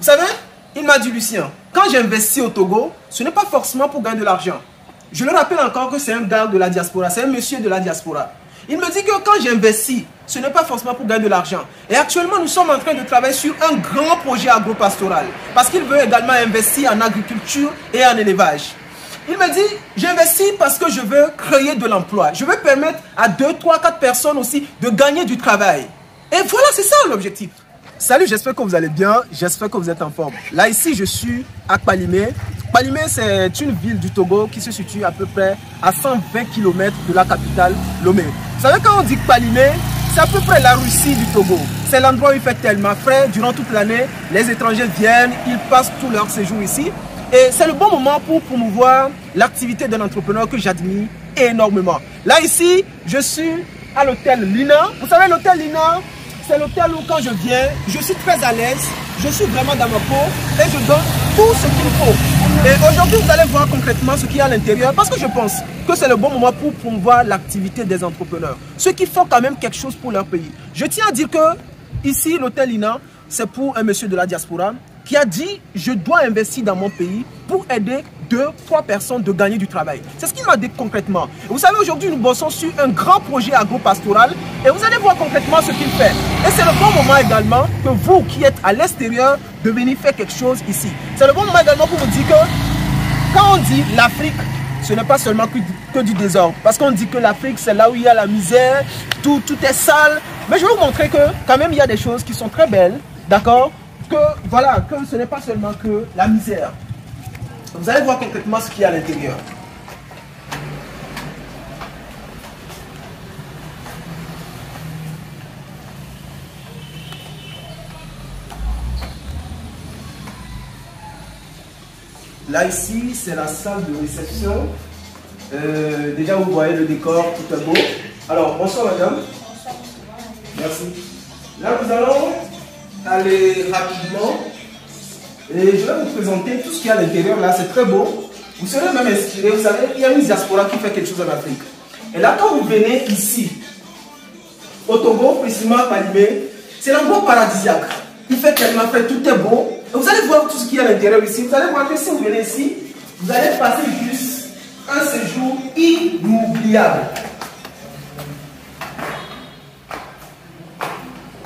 Vous savez, il m'a dit, Lucien, quand j'investis au Togo, ce n'est pas forcément pour gagner de l'argent. Je le rappelle encore que c'est un gars de la diaspora, c'est un monsieur de la diaspora. Il me dit que quand j'investis, ce n'est pas forcément pour gagner de l'argent. Et actuellement, nous sommes en train de travailler sur un grand projet agropastoral. Parce qu'il veut également investir en agriculture et en élevage. Il me dit, j'investis parce que je veux créer de l'emploi. Je veux permettre à 2, 3, 4 personnes aussi de gagner du travail. Et voilà, c'est ça l'objectif. Salut, j'espère que vous allez bien, j'espère que vous êtes en forme. Là, ici, je suis à Kpalimé. Kpalimé, c'est une ville du Togo qui se situe à peu près à 120 km de la capitale, Lomé. Vous savez, quand on dit Kpalimé, c'est à peu près la Russie du Togo. C'est l'endroit où il fait tellement frais. Durant toute l'année, les étrangers viennent, ils passent tout leur séjour ici. Et c'est le bon moment pour promouvoir l'activité d'un entrepreneur que j'admire énormément. Là, ici, je suis à l'hôtel Lina. Vous savez, l'hôtel Lina, c'est l'hôtel où quand je viens, je suis très à l'aise, je suis vraiment dans ma peau et je donne tout ce qu'il faut. Et aujourd'hui, vous allez voir concrètement ce qu'il y a à l'intérieur parce que je pense que c'est le bon moment pour promouvoir l'activité des entrepreneurs. Ceux qui font quand même quelque chose pour leur pays. Je tiens à dire que ici, l'hôtel Lina, c'est pour un monsieur de la diaspora qui a dit « Je dois investir dans mon pays pour aider 2, 3 personnes de gagner du travail. » C'est ce qu'il m'a dit concrètement. Et vous savez, aujourd'hui, nous bossons sur un grand projet agropastoral et vous allez voir concrètement ce qu'il fait. Et c'est le bon moment également que vous qui êtes à l'extérieur de venir faire quelque chose ici. C'est le bon moment également pour vous dire que quand on dit l'Afrique, ce n'est pas seulement que du désordre. Parce qu'on dit que l'Afrique, c'est là où il y a la misère, tout est sale. Mais je vais vous montrer que quand même, il y a des choses qui sont très belles, d'accord? Que voilà, que ce n'est pas seulement que la misère. Vous allez voir concrètement ce qu'il y a à l'intérieur. Là ici, c'est la salle de réception. Déjà vous voyez le décor, tout est beau. Alors, bonsoir madame. Merci. Là nous allons aller rapidement et je vais vous présenter tout ce qu'il y a à l'intérieur. Là, c'est très beau. Vous serez même inspiré. Vous savez, il y a une diaspora qui fait quelque chose en Afrique. Et là, quand vous venez ici, au Togo, précisément à Kpalimé, c'est l'endroit paradisiaque. Il fait tellement frais, tout est beau. Et vous allez voir tout ce qu'il y a à l'intérieur ici. Vous allez voir que si vous venez ici, vous allez passer juste un séjour inoubliable.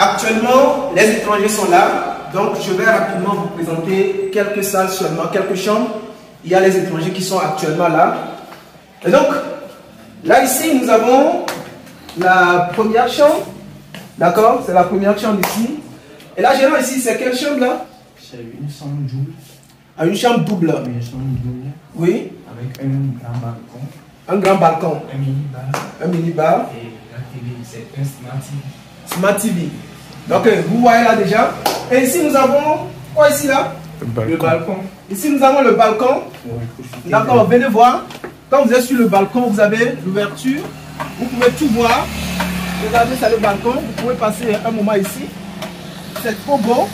Actuellement, les étrangers sont là. Donc, je vais rapidement vous présenter quelques salles seulement, quelques chambres. Il y a les étrangers qui sont actuellement là. Et donc, là ici, nous avons la première chambre. D'accord? C'est la première chambre ici. Et là, généralement ici, c'est quelle chambre là? C'est une chambre double. Ah, une chambre double. Une chambre double. Oui. Avec un grand balcon. Un grand balcon. Un mini-bar. Un mini-bar. Et la télé, c'est un Smart TV. Smart TV. Donc, vous voyez là déjà. Et ici, nous avons quoi ici là? Le balcon. Ici, nous avons le balcon. D'accord, venez voir. Quand vous êtes sur le balcon, vous avez l'ouverture. Vous pouvez tout voir. Regardez, c'est le balcon. Vous pouvez passer un moment ici. C'est trop beau.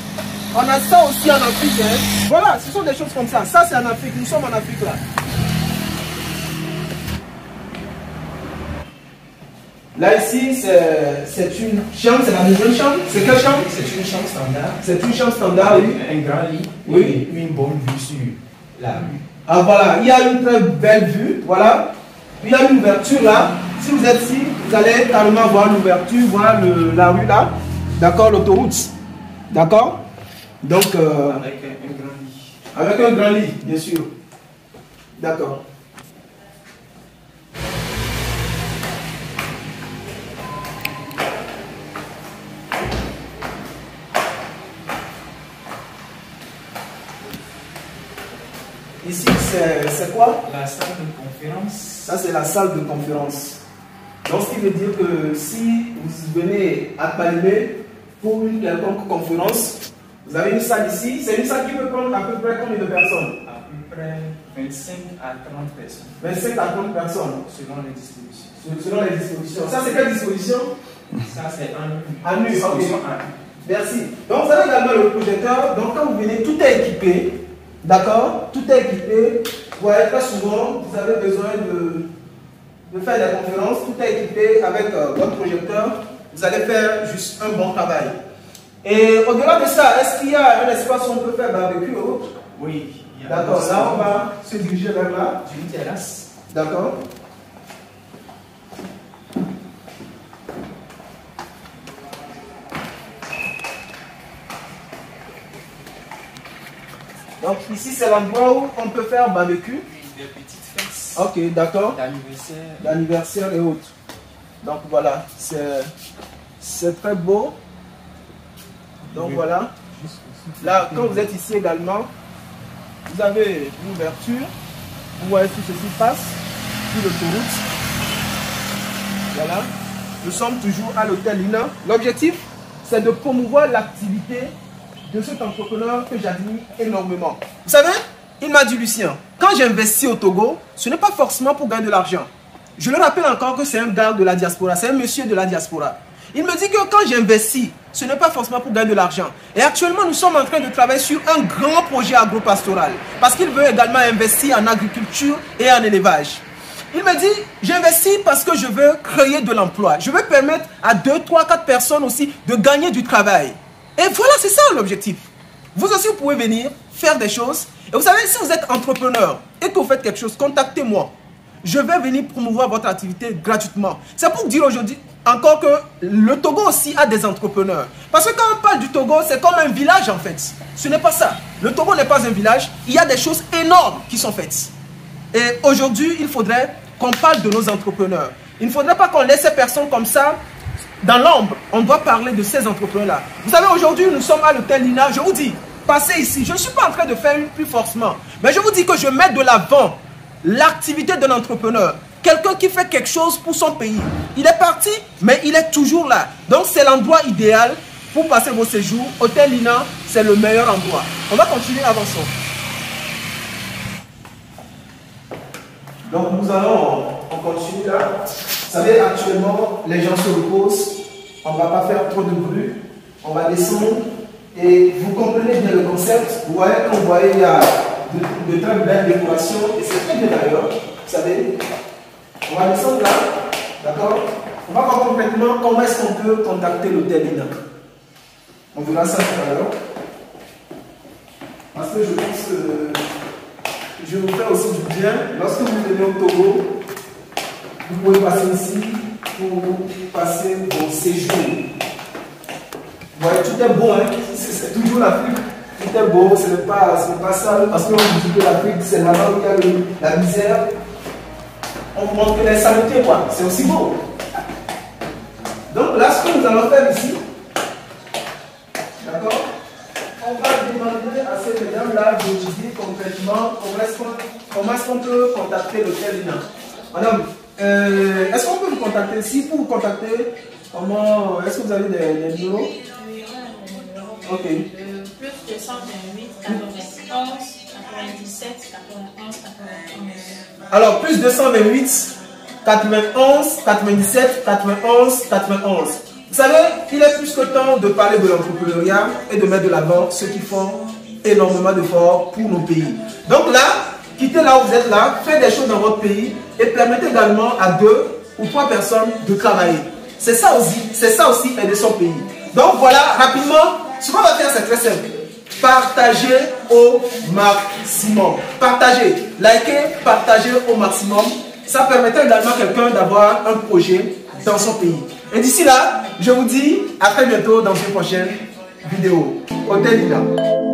On a ça aussi en Afrique. Hein. Voilà, ce sont des choses comme ça. Ça, c'est en Afrique. Nous sommes en Afrique là. Là, ici, c'est une chambre, c'est la deuxième chambre. C'est quelle chambre? C'est une chambre standard. C'est une chambre standard, oui. Un grand lit. Oui. Et une bonne vue sur la rue. Ah, voilà. Il y a une très belle vue. Voilà. Il y a une ouverture là. Si vous êtes ici, vous allez carrément voir l'ouverture, voir la rue là. D'accord, l'autoroute. D'accord. Donc, avec un grand lit. Avec un grand lit, bien sûr. D'accord. Ici, c'est quoi? La salle de conférence. Ça, c'est la salle de conférence. Donc, ce qui veut dire que si vous venez à Kpalimé pour une quelconque conférence, vous avez une salle ici. C'est une salle qui peut prendre à peu près combien de personnes? À peu près 25 à 30 personnes. 25 à 30 personnes. Selon les dispositions. Selon les dispositions. Ça, c'est quelle disposition? Ça, c'est en nu. En nu, ok. En nu. Merci. Donc, vous avez également le projecteur. Donc, quand vous venez, tout est équipé. D'accord? Tout est équipé. Vous voyez, très souvent, vous avez besoin de faire des conférences. Tout est équipé avec votre projecteur. Vous allez faire juste un bon travail. Et au-delà de ça, est-ce qu'il y a un espace où on peut faire barbecue ou autre? Oui. D'accord, là on va se diriger vers là. Une terrasse. D'accord. Donc ici c'est l'endroit où on peut faire barbecue. Des petites fêtes. Ok, d'accord. D'anniversaire. D'anniversaire et autres. Donc voilà, c'est très beau. Donc voilà. Là, quand vous êtes ici également, vous avez une ouverture. Vous voyez tout ceci passe sur l'autoroute. Voilà. Nous sommes toujours à l'hôtel Lina. L'objectif, c'est de promouvoir l'activité de cet entrepreneur que j'admire énormément. Vous savez, il m'a dit, Lucien, quand j'investis au Togo, ce n'est pas forcément pour gagner de l'argent. Je le rappelle encore que c'est un gars de la diaspora, c'est un monsieur de la diaspora. Il me dit que quand j'investis, ce n'est pas forcément pour gagner de l'argent. Et actuellement, nous sommes en train de travailler sur un grand projet agropastoral. Parce qu'il veut également investir en agriculture et en élevage. Il me dit, j'investis parce que je veux créer de l'emploi. Je veux permettre à 2, 3, 4 personnes aussi de gagner du travail. Et voilà, c'est ça l'objectif. Vous aussi, vous pouvez venir faire des choses. Et vous savez, si vous êtes entrepreneur et que vous faites quelque chose, contactez-moi. Je vais venir promouvoir votre activité gratuitement. C'est pour dire aujourd'hui encore que le Togo aussi a des entrepreneurs. Parce que quand on parle du Togo, c'est comme un village en fait. Ce n'est pas ça. Le Togo n'est pas un village. Il y a des choses énormes qui sont faites. Et aujourd'hui, il faudrait qu'on parle de nos entrepreneurs. Il ne faudrait pas qu'on laisse ces personnes comme ça dans l'ombre. On doit parler de ces entrepreneurs-là. Vous savez, aujourd'hui, nous sommes à l'hôtel Lina. Je vous dis, passez ici. Je ne suis pas en train de faire une plus forcément. Mais je vous dis que je mets de l'avant l'activité d'un entrepreneur. Quelqu'un qui fait quelque chose pour son pays. Il est parti, mais il est toujours là. Donc, c'est l'endroit idéal pour passer vos séjours. Hôtel Lina, c'est le meilleur endroit. On va continuer, avançons. Donc, on continue là. Vous savez, actuellement, les gens se reposent. On ne va pas faire trop de bruit. On va descendre. Et vous comprenez bien le concept. Vous voyez, quand vous voyez, il y a de très belles décorations. Et c'est très bien d'ailleurs. Vous savez, on va descendre là. D'accord? On va voir complètement comment est-ce qu'on peut contacter l'hôtel Lina. On verra ça tout à l'heure. Parce que je pense que je vous fais aussi du bien. Lorsque vous venez au Togo, vous pouvez passer ici pour passer vos séjours. Vous voyez, tout est beau, hein? C'est toujours l'Afrique. Tout est beau, ce n'est pas ça. Parce qu'on dit que l'Afrique, c'est là-bas où il y a la misère. On vous montre les saletés, quoi. C'est aussi beau. Donc là, ce que nous allons faire ici, d'accord? On va demander à ces mesdames-là de nous dire concrètement comment est-ce qu'on peut contacter l'hôtel Lina. Madame, est-ce qu'on peut vous contacter ici pour vous contacter? Comment est-ce que vous avez des numéros? Oui, on a Ok. Plus 228 91 97 91 91. Alors, plus 228 91 97 91 91. Vous savez, il est plus que temps de parler de l'entrepreneuriat et de mettre de l'avant ceux qui font énormément d'efforts pour nos pays. Donc là, quittez là où vous êtes là, faites des choses dans votre pays et permettez également à 2 ou 3 personnes de travailler. C'est ça aussi aider son pays. Donc voilà, rapidement, ce qu'on va faire, c'est très simple. Partagez au maximum. Partagez, likez, partagez au maximum. Ça permettra également à quelqu'un d'avoir un projet dans son pays. Et d'ici là, je vous dis à très bientôt dans une prochaine vidéo. Hôtel Lina.